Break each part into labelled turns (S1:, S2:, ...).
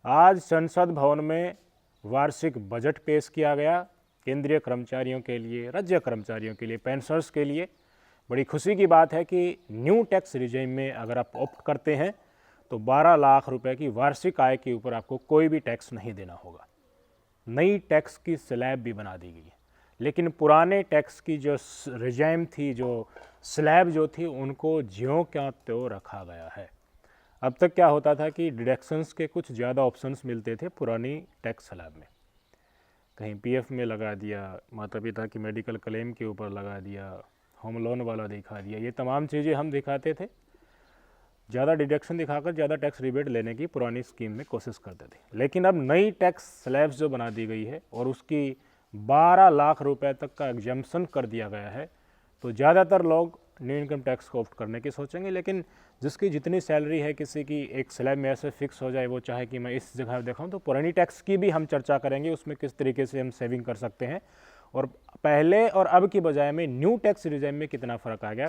S1: आज संसद भवन में वार्षिक बजट पेश किया गया केंद्रीय कर्मचारियों के लिए, राज्य कर्मचारियों के लिए, पेंशनर्स के लिए। बड़ी खुशी की बात है कि न्यू टैक्स रिजीम में अगर आप ऑप्ट करते हैं तो 12 लाख रुपए की वार्षिक आय के ऊपर आपको कोई भी टैक्स नहीं देना होगा। नई टैक्स की स्लैब भी बना दी गई है, लेकिन पुराने टैक्स की जो रिजीम थी, जो स्लैब जो थी, उनको ज्यों क्या त्यों रखा गया है। अब तक क्या होता था कि डिडक्शंस के कुछ ज़्यादा ऑप्शंस मिलते थे पुरानी टैक्स स्लैब में। कहीं पीएफ में लगा दिया, माता पिता की मेडिकल क्लेम के ऊपर लगा दिया, होम लोन वाला दिखा दिया, ये तमाम चीज़ें हम दिखाते थे। ज़्यादा डिडक्शन दिखाकर ज़्यादा टैक्स रिबेट लेने की पुरानी स्कीम में कोशिश करते थे। लेकिन अब नई टैक्स स्लैब्स जो बना दी गई है और उसकी 12 लाख रुपए तक का एग्जम्पशन कर दिया गया है, तो ज़्यादातर लोग न्यू इनकम टैक्स को ऑप्ट करने की सोचेंगे। लेकिन जिसकी जितनी सैलरी है, किसी की एक स्लैब में ऐसे फिक्स हो जाए, वो चाहे कि मैं इस जगह दिखाऊं, तो पुरानी टैक्स की भी हम चर्चा करेंगे, उसमें किस तरीके से हम सेविंग कर सकते हैं और पहले और अब की बजाय में न्यू टैक्स रिजीम में कितना फ़र्क आ गया,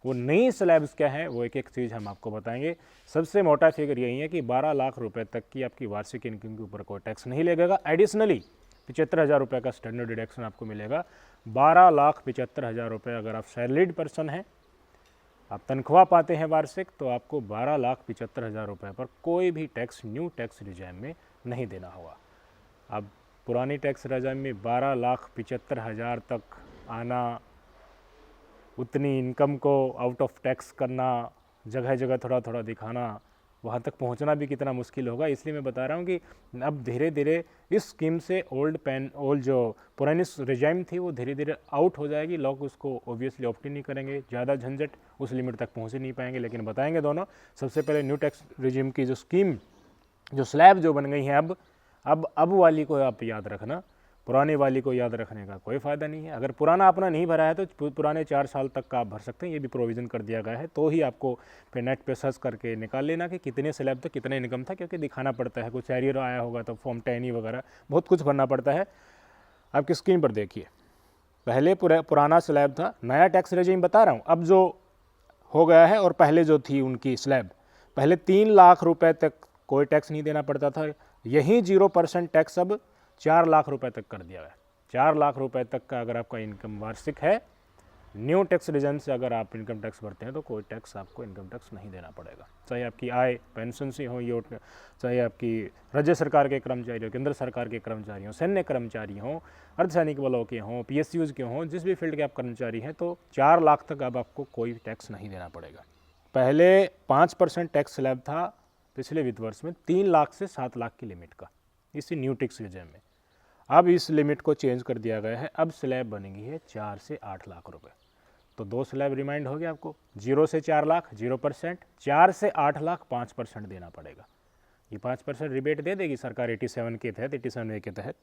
S1: वो नई स्लैब्स क्या है, वो एक एक चीज़ हम आपको बताएंगे। सबसे मोटा फिगर यही है कि 12 लाख रुपए तक की आपकी वार्षिक इनकम के ऊपर कोई टैक्स नहीं लगेगा। एडिशनली 75,000 रुपये का स्टैंडर्ड डिडक्शन आपको मिलेगा। 12,75,000 रुपये अगर आप सैलरीड पर्सन हैं, आप तनख्वाह पाते हैं वार्षिक, तो आपको 12,75,000 रुपये पर कोई भी टैक्स न्यू टैक्स रिजीम में नहीं देना होगा। अब पुरानी टैक्स रिजीम में 12,75,000 तक आना, उतनी इनकम को आउट ऑफ टैक्स करना, जगह जगह थोड़ा थोड़ा दिखाना, वहाँ तक पहुँचना भी कितना मुश्किल होगा। इसलिए मैं बता रहा हूँ कि अब धीरे धीरे इस स्कीम से ओल्ड जो पुरानी रिजाइम थी वो धीरे धीरे आउट हो जाएगी। लोग उसको ओबियसली ऑप्ट ही नहीं करेंगे, ज़्यादा झंझट, उस लिमिट तक पहुँच ही नहीं पाएंगे। लेकिन बताएंगे दोनों। सबसे पहले न्यू टैक्स रिजिम की जो स्कीम, जो स्लैब जो बन गई है, अब वाली को आप याद रखना, पुराने वाली को याद रखने का कोई फ़ायदा नहीं है। अगर पुराना अपना नहीं भरा है तो पुराने 4 साल तक का आप भर सकते हैं, ये भी प्रोविज़न कर दिया गया है। तो ही आपको फिर नेट पे सर्च करके निकाल लेना कि कितने स्लैब तक कितना इनकम था, क्योंकि दिखाना पड़ता है, कुछ एरियर आया होगा तो फॉर्म 10 वगैरह बहुत कुछ भरना पड़ता है। आपकी स्क्रीन पर देखिए, पहले पुराना स्लैब था, नया टैक्स रेजिम बता रहा हूँ अब जो हो गया है। और पहले जो थी उनकी स्लैब, पहले 3 लाख रुपए तक कोई टैक्स नहीं देना पड़ता था, यही 0% टैक्स अब 4 लाख रुपए तक कर दिया है। 4 लाख रुपए तक का अगर आपका इनकम वार्षिक है, न्यू टैक्स रिजन से अगर आप इनकम टैक्स भरते हैं तो कोई टैक्स आपको इनकम टैक्स नहीं देना पड़ेगा। चाहे आपकी आय पेंशन से हो, ये चाहे आपकी राज्य सरकार के कर्मचारी हो, केंद्र सरकार के कर्मचारी हों, सैन्य कर्मचारी हों, अर्धसैनिक बलों के हों, PSUs के हों, जिस भी फील्ड के आप कर्मचारी हैं, तो 4 लाख तक अब आपको कोई टैक्स नहीं देना पड़ेगा। पहले 5% टैक्स स्लैब था पिछले वित्त वर्ष में 3 लाख से 7 लाख की लिमिट का, इसी न्यू टैक्स रिजिम में। अब इस लिमिट को चेंज कर दिया गया है, अब स्लैब बनेगी है 4 से 8 लाख रुपए। तो 2 स्लैब रिमाइंड हो गया आपको, 0 से 4 लाख 0%, 4 से 8 लाख 5% देना पड़ेगा। ये 5% रिबेट दे देगी सरकार 87 के तहत, 87A के तहत।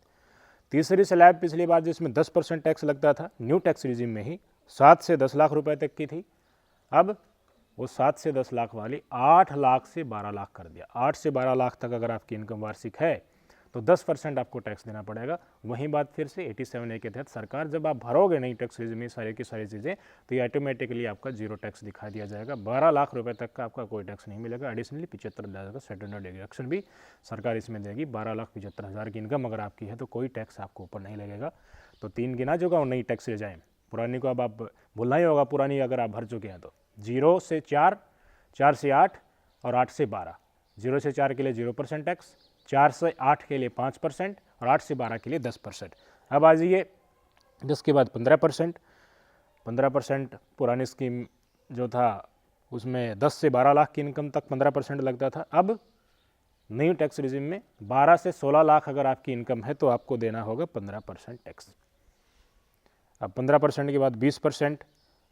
S1: तीसरी स्लैब पिछली बार जिसमें 10% टैक्स लगता था न्यू टैक्स रिजिम में ही, 7 से 10 लाख रुपए तक की थी। अब वो 7 से 10 लाख वाली 8 लाख से 12 लाख कर दिया। 8 से 12 लाख तक अगर आपकी इनकम वार्षिक है तो 10% आपको टैक्स देना पड़ेगा। वहीं बात फिर से 87A के तहत सरकार, जब आप भरोगे नई टैक्स रिजिम में सारी की सारी चीज़ें, तो ये ऑटोमेटिकली आपका 0 टैक्स दिखा दिया जाएगा। 12 लाख रुपए तक का आपका कोई टैक्स नहीं मिलेगा। एडिशनली 75,000 का स्टैंडर्ड डिडक्शन भी सरकार इसमें देगी। 12,75,000 की इनकम अगर आपकी है तो कोई टैक्स आपको ऊपर नहीं लगेगा। तो 3 गिना चुका हूँ नई टैक्स रिजाइम, पुरानी को अब आप भूलना ही होगा। पुरानी अगर आप भर चुके हैं तो 0 से 4, 4 से 8 और 8 से 12। 0 से 4 के लिए 0% टैक्स, 4 से 8 के लिए 5% और 8 से 12 के लिए 10%। अब आ जाइए 10 के बाद 15%। 15% पुरानी स्कीम जो था उसमें 10 से 12 लाख की इनकम तक 15% लगता था। अब न्यू टैक्स रिजिम में 12 से 16 लाख अगर आपकी इनकम है तो आपको देना होगा 15% टैक्स। अब 15% के बाद 20%।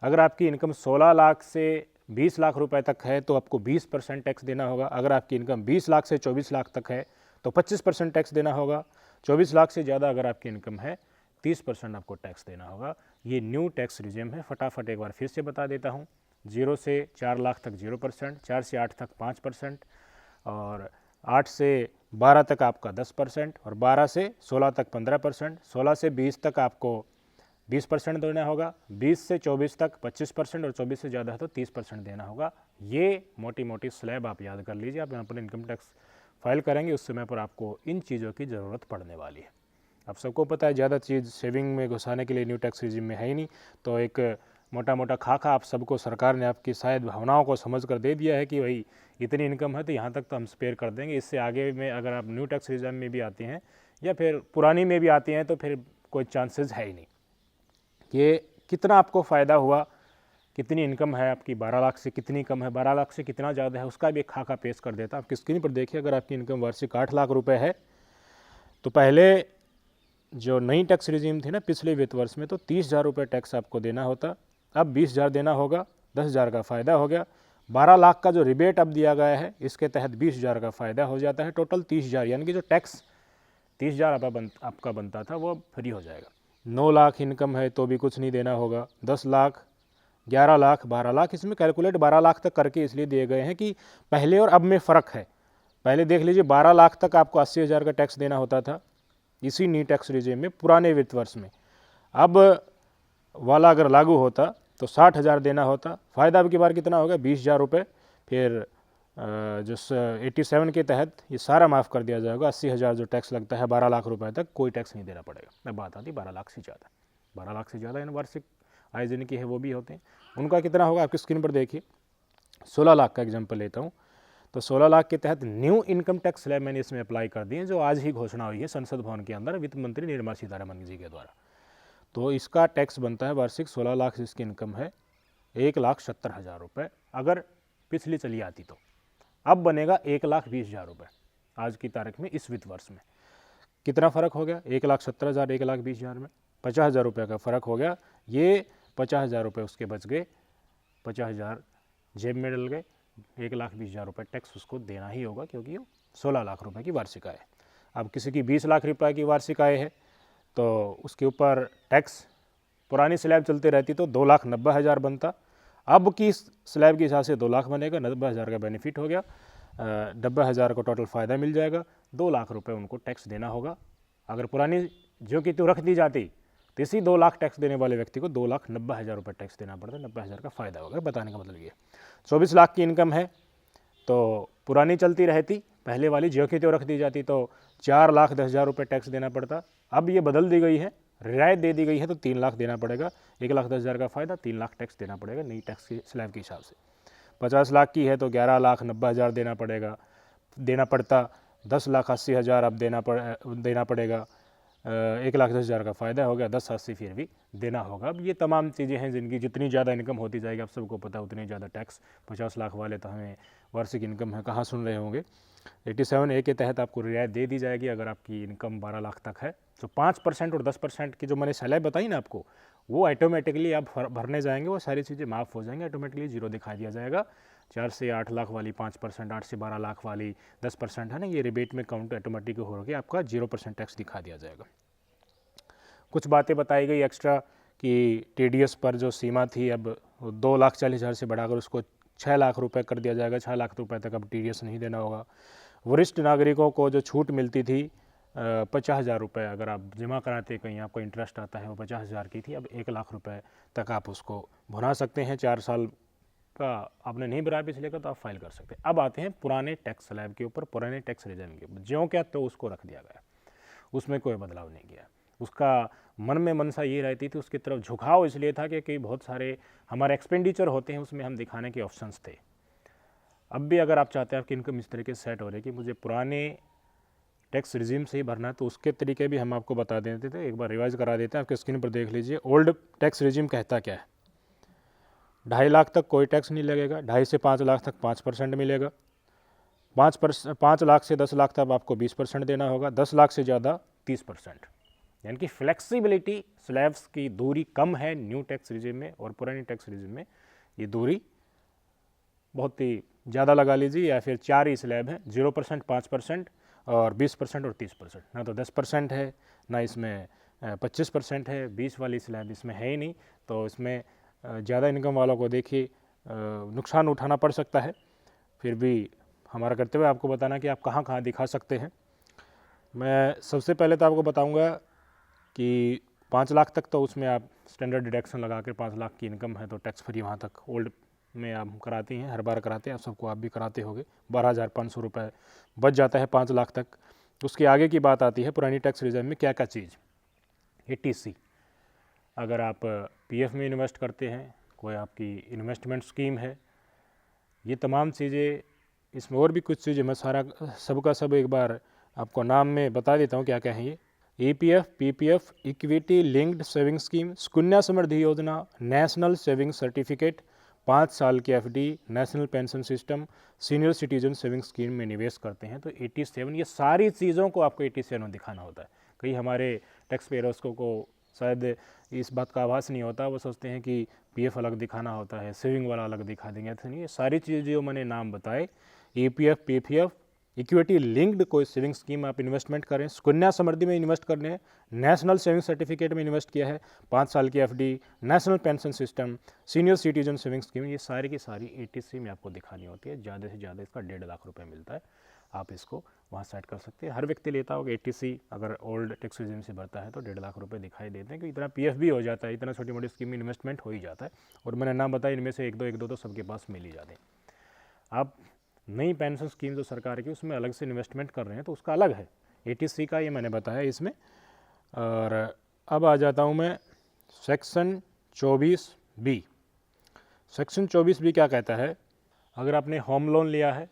S1: अगर आपकी इनकम 16 लाख से 20 लाख रुपए तक है तो आपको 20% टैक्स देना होगा। अगर आपकी इनकम 20 लाख से 24 लाख तक है तो 25% टैक्स देना होगा। 24 लाख से ज़्यादा अगर आपकी इनकम है 30% आपको टैक्स देना होगा। ये न्यू टैक्स रिजिम है। फटाफट एक बार फिर से बता देता हूँ। 0 से 4 लाख तक 0%, 4 से 8 तक 5%, और 8 से 12 तक आपका 10%, और 12 से 16 तक 15%, 16 से 20 तक आपको 20% देना होगा, 20 से 24 तक 25%, और 24 से ज़्यादा है तो 30% देना होगा। ये मोटी मोटी स्लैब आप याद कर लीजिए। आप अपने इनकम टैक्स फाइल करेंगे उस समय पर आपको इन चीज़ों की ज़रूरत पड़ने वाली है। अब सबको पता है ज़्यादा चीज़ सेविंग में घुसाने के लिए न्यू टैक्स रिजिम में है ही नहीं, तो एक मोटा मोटा खाका आप सबको सरकार ने आपकी शायद भावनाओं को समझ कर दे दिया है कि भाई इतनी इनकम है तो यहाँ तक तो हम स्पेयर कर देंगे, इससे आगे में अगर आप न्यू टैक्स रिजिम में भी आते हैं या फिर पुरानी में भी आते हैं तो फिर कोई चांसेस है ही नहीं। कि कितना आपको फ़ायदा हुआ, कितनी इनकम है आपकी, 12 लाख से कितनी कम है, 12 लाख से कितना ज़्यादा है, उसका भी एक खाका पेश कर देता है। आपकी स्क्रीन पर देखिए, अगर आपकी इनकम वार्षिक 8 लाख रुपए है तो पहले जो नई टैक्स रिजीम थी ना पिछले वित्त वर्ष में, तो 30,000 रुपये टैक्स आपको देना होता, अब 20,000 देना होगा, 10,000 का फ़ायदा हो गया। 12 लाख का जो रिबेट अब दिया गया है इसके तहत 20,000 का फ़ायदा हो जाता है, टोटल 30,000, यानी कि जो टैक्स 30,000 आपका बनता था वो फ्री हो जाएगा। 9 लाख इनकम है तो भी कुछ नहीं देना होगा, 10 लाख, 11 लाख, 12 लाख, इसमें कैलकुलेट 12 लाख तक करके इसलिए दिए गए हैं कि पहले और अब में फ़र्क है। पहले देख लीजिए 12 लाख तक आपको 80,000 का टैक्स देना होता था इसी न्यू टैक्स रिजीम में पुराने वित्त वर्ष में, अब वाला अगर लागू होता तो 60,000 देना होता, फ़ायदा अब की बार कितना होगा 20,000 रुपये, फिर जो 87 के तहत ये सारा माफ़ कर दिया जाएगा, 80,000 जो टैक्स लगता है 12 लाख रुपए तक कोई टैक्स नहीं देना पड़ेगा। अब बात आती 12 लाख से ज़्यादा, 12 लाख से ज़्यादा इन वार्षिक आय जिनकी है वो भी होते हैं, उनका कितना होगा आपकी स्क्रीन पर देखिए। 16 लाख का एग्जाम्पल लेता हूँ, तो 16 लाख के तहत न्यू इनकम टैक्स स्लैब मैंने इसमें अप्लाई कर दिए, जो आज ही घोषणा हुई है संसद भवन के अंदर वित्त मंत्री निर्मला सीतारमण जी के द्वारा। तो इसका टैक्स बनता है वार्षिक 16 लाख से इसकी इनकम है 1,70,000 रुपये, अगर पिछली चली आती तो अब बनेगा 1,20,000 रुपये आज की तारीख में इस वित्त वर्ष में। कितना फ़र्क हो गया 1,70,000 1,20,000 में 50,000 रुपये का फ़र्क हो गया। ये 50,000 रुपये उसके बच गए, 50,000 जेब में डल गए, 1,20,000 रुपये टैक्स उसको देना ही होगा क्योंकि वो 16 लाख रुपए की वार्षिक आय है। अब किसी की 20 लाख रुपए की वार्षिक आय है तो उसके ऊपर टैक्स पुरानी स्लैब चलती रहती तो 2,90,000 बनता, अब की स्लैब के हिसाब से 2 लाख बनेगा, 90,000 का बेनिफिट हो गया, 90,000 को टोटल फ़ायदा मिल जाएगा, 2 लाख रुपए उनको टैक्स देना होगा। अगर पुरानी जो कि तो रख दी जाती तो इसी 2 लाख टैक्स देने वाले व्यक्ति को 2,90,000 रुपये टैक्स देना पड़ता, 90,000 का फ़ायदा होगा। बताने का मतलब ये 24 लाख की इनकम है तो पुरानी चलती रहती, पहले वाली जो कि तो रख दी जाती तो 4,10,000 रुपये टैक्स देना पड़ता, अब ये बदल दी गई है, रियायत दे दी गई है तो 3 लाख देना पड़ेगा, 1,10,000 का फ़ायदा, 3 लाख टैक्स देना पड़ेगा नई टैक्स की स्लैब के हिसाब से। 50 लाख की है तो 11,90,000 देना पड़ता, 10,80,000 अब देना पड़ेगा, 1,10,000 का फ़ायदा हो गया, 10,80 फिर भी देना होगा। अब ये तमाम चीज़ें हैं जिनकी जितनी ज़्यादा इनकम होती जाएगी, आप सबको पता है उतनी ज़्यादा टैक्स। 50 लाख वाले तो हमें वार्षिक इनकम है कहाँ सुन रहे होंगे, 87A के तहत आपको रियायत दे दी जाएगी अगर आपकी इनकम 12 लाख तक है। तो 5% और 10% की जो मैंने स्लैब बताई ना आपको, वो ऑटोमेटिकली आप भरने जाएंगे, वो सारी चीज़ें माफ़ हो जाएंगी, ऑटोमेटिकली जीरो दिखा दिया जाएगा। 4 से 8 लाख वाली 5%, 8 से 12 लाख वाली 10% है ना, ये रिबेट में काउंट ऑटोमेटिक हो के आपका 0% टैक्स दिखा दिया जाएगा। कुछ बातें बताई गई एक्स्ट्रा कि TDS पर जो सीमा थी अब 2,40,000 से बढ़ाकर उसको 6 लाख रुपए कर दिया जाएगा, 6 लाख रुपए तक अब TDS नहीं देना होगा। वरिष्ठ नागरिकों को जो छूट मिलती थी 50,000 रुपये अगर आप जमा कराते कहीं आपको इंटरेस्ट आता है, वो 50,000 की थी, अब 1 लाख रुपए तक आप उसको भुना सकते हैं। 4 साल का आपने नहीं भरा पिछले का तो आप फाइल कर सकते हैं। अब आते हैं पुराने टैक्स स्लैब के ऊपर, पुराने टैक्स रिजर्व के ऊपर, ज्यों क्या तो उसको रख दिया गया, उसमें कोई बदलाव नहीं किया। उसका मन में मनसा ये रहती थी, उसकी तरफ झुकाव इसलिए था कि बहुत सारे हमारे एक्सपेंडिचर होते हैं उसमें हम दिखाने के ऑप्शंस थे। अब भी अगर आप चाहते हैं आपकी इनकम इस तरीके से सेट हो रही कि मुझे पुराने टैक्स रिजीम से ही भरना है तो उसके तरीके भी हम आपको बता देते थे, एक बार रिवाइज करा देते हैं। आपके स्क्रीन पर देख लीजिए ओल्ड टैक्स रिजीम कहता क्या है। 2.5 लाख तक कोई टैक्स नहीं लगेगा, 2.5 से 5 लाख तक 5% मिलेगा, 5 लाख से 10 लाख तक आपको 20% देना होगा, 10 लाख से ज़्यादा 30%। यानी कि फ्लेक्सिबिलिटी, स्लैब्स की दूरी कम है न्यू टैक्स रिजीम में और पुरानी टैक्स रिजीम में ये दूरी बहुत ही ज़्यादा लगा लीजिए, या फिर 4 ही स्लैब हैं, 0%, 5% और 20% और 30%। ना तो 10% है, ना इसमें 25% है, 20 वाली स्लैब इसमें है ही नहीं। तो इसमें ज़्यादा इनकम वालों को देखिए नुकसान उठाना पड़ सकता है। फिर भी हमारा कर्तव्य आपको बताना कि आप कहाँ कहाँ दिखा सकते हैं। मैं सबसे पहले तो आपको बताऊंगा कि 5 लाख तक तो उसमें आप स्टैंडर्ड डिडक्शन लगा कर 5 लाख की इनकम है तो टैक्स फ्री वहाँ तक ओल्ड में आप कराती हैं, हर बार कराते हैं, आप सबको आप भी कराते होंगे। 12,500 रुपये बच जाता है 5 लाख तक। उसके आगे की बात आती है पुरानी टैक्स रिजर्व में क्या क्या चीज़। ATC, अगर आप PF में इन्वेस्ट करते हैं, कोई आपकी इन्वेस्टमेंट स्कीम है, ये तमाम चीज़ें, इसमें और भी कुछ चीज़ें मैं सारा सबका सब एक बार आपको नाम में बता देता हूँ क्या क्या है ये। EPF, PPF, equity linked saving scheme, Sukanya Samriddhi Yojana, national saving certificate, 5 साल की FD, national pension system, senior citizen saving scheme में निवेश करते हैं तो 87, ये सारी चीज़ों को आपको 87 में दिखाना होता है। कई हमारे टैक्स पेयर्स को शायद इस बात का आभास नहीं होता, वो सोचते हैं कि PF अलग दिखाना होता है, सेविंग वाला अलग दिखा देंगे। ऐसा नहीं, ये सारी चीज़ें जो मैंने नाम बताए, EPF, PPF, इक्विटी लिंक्ड कोई सेविंग स्कीम आप इन्वेस्टमेंट करें, सुकन्या समृद्धि में इन्वेस्ट करने हैं, नेशनल सेविंग सर्टिफिकेट में इन्वेस्ट किया है, 5 साल की FD, national pension system, senior citizen saving scheme, ये सारी की सारी ATC में आपको दिखानी होती है। ज़्यादा से ज़्यादा इसका 1.5 लाख रुपये मिलता है, आप इसको वहाँ सेट कर सकते हैं। हर व्यक्ति लेता होगा ATC, अगर ओल्ड टैक्स रिजिम से भरता है तो 1.5 लाख रुपये दिखाई देते हैं, क्योंकि इतना PF भी हो जाता है, इतना छोटी मोटी स्कीम में इन्वेस्टमेंट हो ही जाता है। और मैंने नाम बताया, इनमें से एक दो तो सबके पास मिल ही जाते हैं। आप नई पेंशन स्कीम जो सरकार की, उसमें अलग से इन्वेस्टमेंट कर रहे हैं तो उसका अलग है। ATC का ये मैंने बताया इसमें। और अब आ जाता हूँ मैं सेक्शन 24B। सेक्शन 24B क्या कहता है, अगर आपने होम लोन लिया है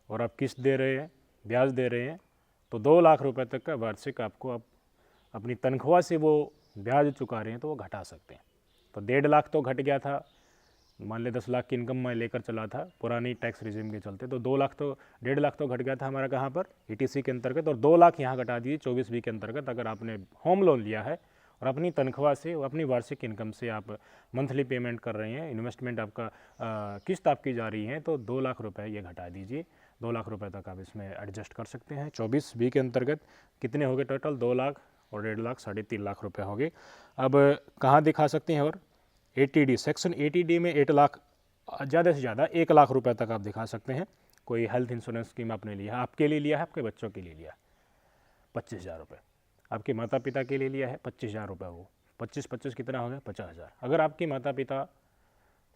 S1: और आप किस्त दे रहे हैं, ब्याज दे रहे हैं, तो 2 लाख रुपए तक का वार्षिक आपको आप अपनी तनख्वाह से वो ब्याज चुका रहे हैं तो वो घटा सकते हैं। तो 1.5 लाख तो घट गया था, मान ले 10 लाख की इनकम मैं लेकर चला था पुरानी टैक्स रिजिम के चलते, तो 2 लाख तो 1.5 लाख तो घट गया था हमारा कहाँ पर, ATC के अंतर्गत, और 2 लाख यहाँ घटा दिए 24B के अंतर्गत। अगर आपने होम लोन लिया है और अपनी तनख्वाह से, अपनी वार्षिक इनकम से आप मंथली पेमेंट कर रहे हैं, इन्वेस्टमेंट आपका किस्त आपकी जा रही है, तो 2 लाख रुपये ये घटा दीजिए। 2 लाख रुपये तक आप इसमें एडजस्ट कर सकते हैं। 24B के अंतर्गत कितने हो गए टोटल, 2 लाख और 1.5 लाख, 3.5 लाख रुपये हो गए। अब कहाँ दिखा सकते हैं, और ATD, सेक्शन 80D में 8 लाख, ज़्यादा से ज़्यादा 1 लाख रुपए तक आप दिखा सकते हैं। कोई हेल्थ इंश्योरेंस स्कीम आपने लिया है, आपके लिए लिया है, आपके बच्चों के लिए लिया है, 25,000 रुपये, आपके माता पिता के लिए लिया है 25,000 रुपये, वो 25 कितना हो गया, 50,000। अगर आपके माता पिता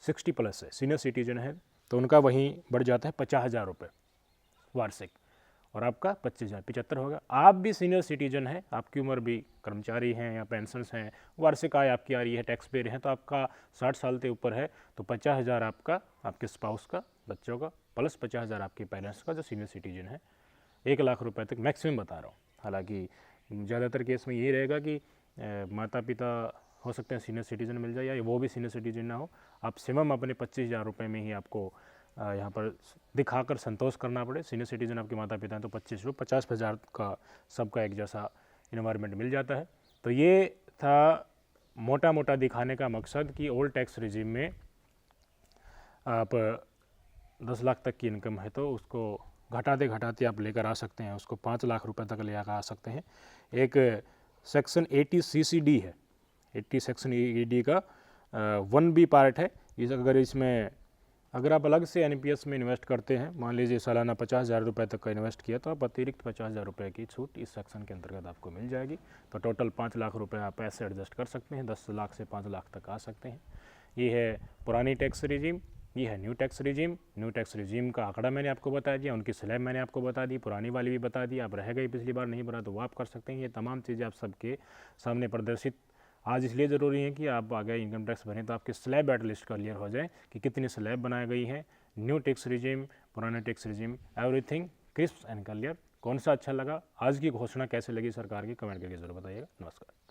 S1: 60+ है, सीनियर सिटीजन है, तो उनका वहीं बढ़ जाता है 50,000 रुपये वार्षिक, और आपका 25,000, 75 होगा। आप भी सीनियर सिटीजन हैं, आपकी उम्र भी, कर्मचारी हैं या पेंशनर्स हैं, वार्षिक आय आपकी आ रही है, टैक्स पेयर हैं, तो आपका 60 साल से ऊपर है, तो 50,000 आपका, आपके स्पाउस का, बच्चों का, प्लस 50,000 आपके पेरेंट्स का जो सीनियर सिटीजन है। 1 लाख रुपए तक मैक्सिमम बता रहा हूँ। हालांकि ज़्यादातर केस में यही रहेगा कि माता पिता हो सकते हैं सीनियर सिटीजन मिल जाए, या वो भी सीनियर सिटीजन ना हो, आप सिमम अपने 25,000 रुपये में ही आपको यहाँ पर दिखाकर संतोष करना पड़े। सीनियर सिटीजन आपके माता पिता हैं तो 50,000 का सबका एक जैसा इन्वायरमेंट मिल जाता है। तो ये था मोटा मोटा दिखाने का मकसद कि ओल्ड टैक्स रिजिम में आप 10 लाख तक की इनकम है तो उसको घटाते घटाते आप लेकर आ सकते हैं, उसको 5 लाख रुपए तक लेकर आ सकते हैं। एक सेक्शन 80 CCD है, 80 सेक्शन ED का 1B पार्ट है। इसमें अगर आप अलग से NPS में इन्वेस्ट करते हैं, मान लीजिए सालाना 50,000 रुपये तक का इन्वेस्ट किया, तो आप अतिरिक्त 50,000 रुपये की छूट इस सेक्शन के अंतर्गत आपको मिल जाएगी। तो टोटल 5 लाख रुपये आप ऐसे एडजस्ट कर सकते हैं, 10 लाख से 5 लाख तक आ सकते हैं। ये है पुरानी टैक्स रिजीम, ये है new tax regime. New tax regime का आंकड़ा मैंने आपको बता दिया, उनकी स्लैब मैंने आपको बता दी, पुरानी वाली भी बता दी। आप रह गई पिछली बार नहीं बना तो वो आप कर सकते हैं। ये तमाम चीज़ें आप सबके सामने प्रदर्शित आज इसलिए ज़रूरी है कि आप आगे इनकम टैक्स भरें तो आपकी स्लैब एटलिस्ट क्लियर हो जाए कि कितनी स्लैब बनाई गई है, न्यू टैक्स रिजीम, पुराना tax regime, everything crisp and clear. कौन सा अच्छा लगा, आज की घोषणा कैसे लगी सरकार की, कमेंट करके जरूर बताइएगा। नमस्कार।